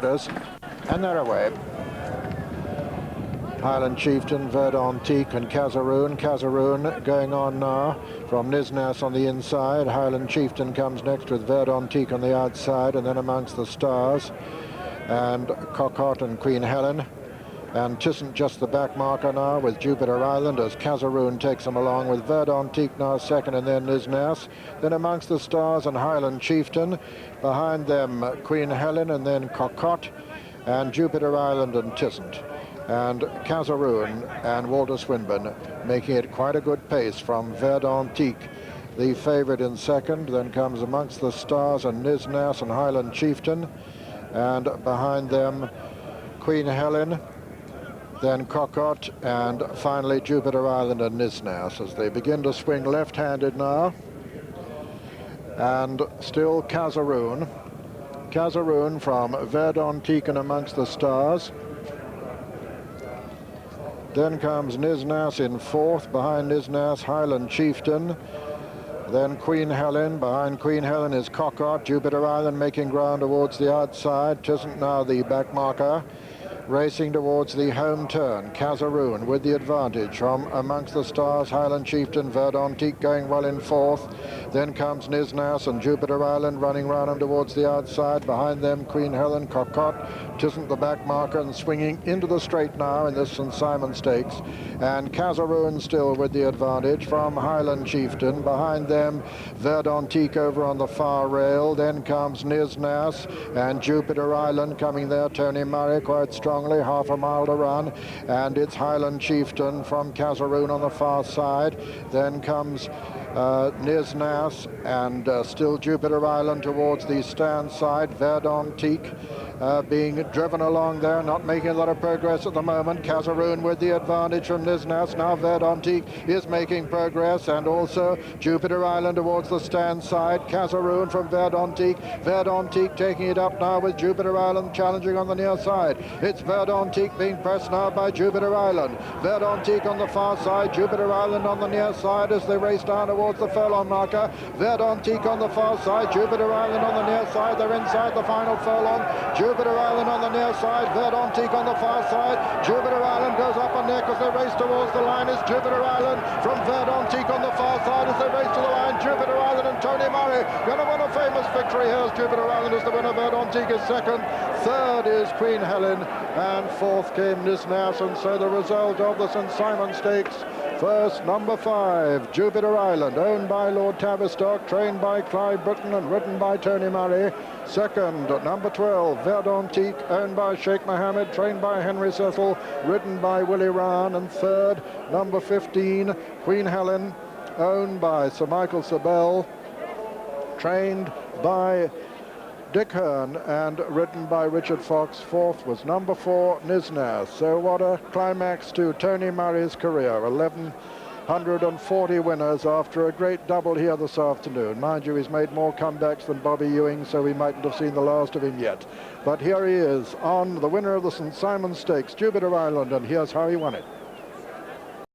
3/4, and they're away. Highland Chieftain, Verdontique and Cazaroon. Cazaroon going on now from Nisnas on the inside. Highland Chieftain comes next with Verdontique on the outside, and then amongst the stars and Cocotte and Queen Helen. And Tissant just the back marker now with Jupiter Island as Cazaroon takes them along with Verdontique now second, and then Nisnas. Then amongst the stars and Highland Chieftain. Behind them Queen Helen, and then Cocotte and Jupiter Island and Tissant. And Cazaroon and Walter Swinburne making it quite a good pace from Verdontique, the favourite, in second. Then comes amongst the stars and Nisnas and Highland Chieftain. And behind them Queen Helen, then Cocotte, and finally Jupiter Island and Nisnas as they begin to swing left-handed now. And still Cazaroon. Cazaroon from Verdontique and amongst the stars. Then comes Nisnas in fourth. Behind Nisnas, Highland Chieftain. Then Queen Helen. Behind Queen Helen is Cocotte. Jupiter Island making ground towards the outside. Tissant now the back marker. Racing towards the home turn. Cazaroon with the advantage from amongst the stars. Highland Chieftain, Verdontique going well in fourth. Then comes Nisnas and Jupiter Island running round them towards the outside. Behind them Queen Helen, Cocotte, Tissant the back marker, and swinging into the straight now in this St. Simon Stakes. And Cazaroon still with the advantage from Highland Chieftain. Behind them Verdontique over on the far rail. Then comes Nisnas and Jupiter Island coming there. Tony Murray quite strongly, half a mile to run. And it's Highland Chieftain from Cazaroon on the far side. Then comes Nisnas and still Jupiter Island towards the stand side. Verdontique being driven along there, not making a lot of progress at the moment. Cazaroon with the advantage from Nisnas. Now Verdontique is making progress, and also Jupiter Island towards the stand side. Cazaroon from Verdontique. Verdontique taking it up now with Jupiter Island challenging on the near side. It's Verdontique being pressed now by Jupiter Island. Verdontique on the far side, Jupiter Island on the near side as they race down towards the furlong marker. Verdontique on the far side, Jupiter Island on the near side. They're inside the final furlong. Jupiter Island on the near side, Verdontique on the far side. Jupiter Island goes up on neck as they race towards the line. It's Jupiter Island from Verdontique on the far side as they race to the line. Jupiter Island and Tony Murray going to win a famous victory. Here's Jupiter Island as the winner. Verdontique is second. Third is Queen Helen, and fourth came Nisnas. And so the result of the St. Simon Stakes: first, number 5, Jupiter Island, owned by Lord Tavistock, trained by Clive Britton and ridden by Tony Murray. Second, number 12, Verdontique, owned by Sheikh Mohammed, trained by Henry Cecil, ridden by Willie Ryan. And third, number 15, Queen Helen, owned by Sir Michael Sabell, trained by Dick Hearn and ridden by Richard Fox. Fourth was number 4, Nisnas. So what a climax to Tony Murray's career. 1,140 winners after a great double here this afternoon. Mind you, he's made more comebacks than Bobby Ewing, so we mightn't have seen the last of him yet. But here he is on the winner of the St. Simon Stakes, Jupiter Island, and here's how he won it.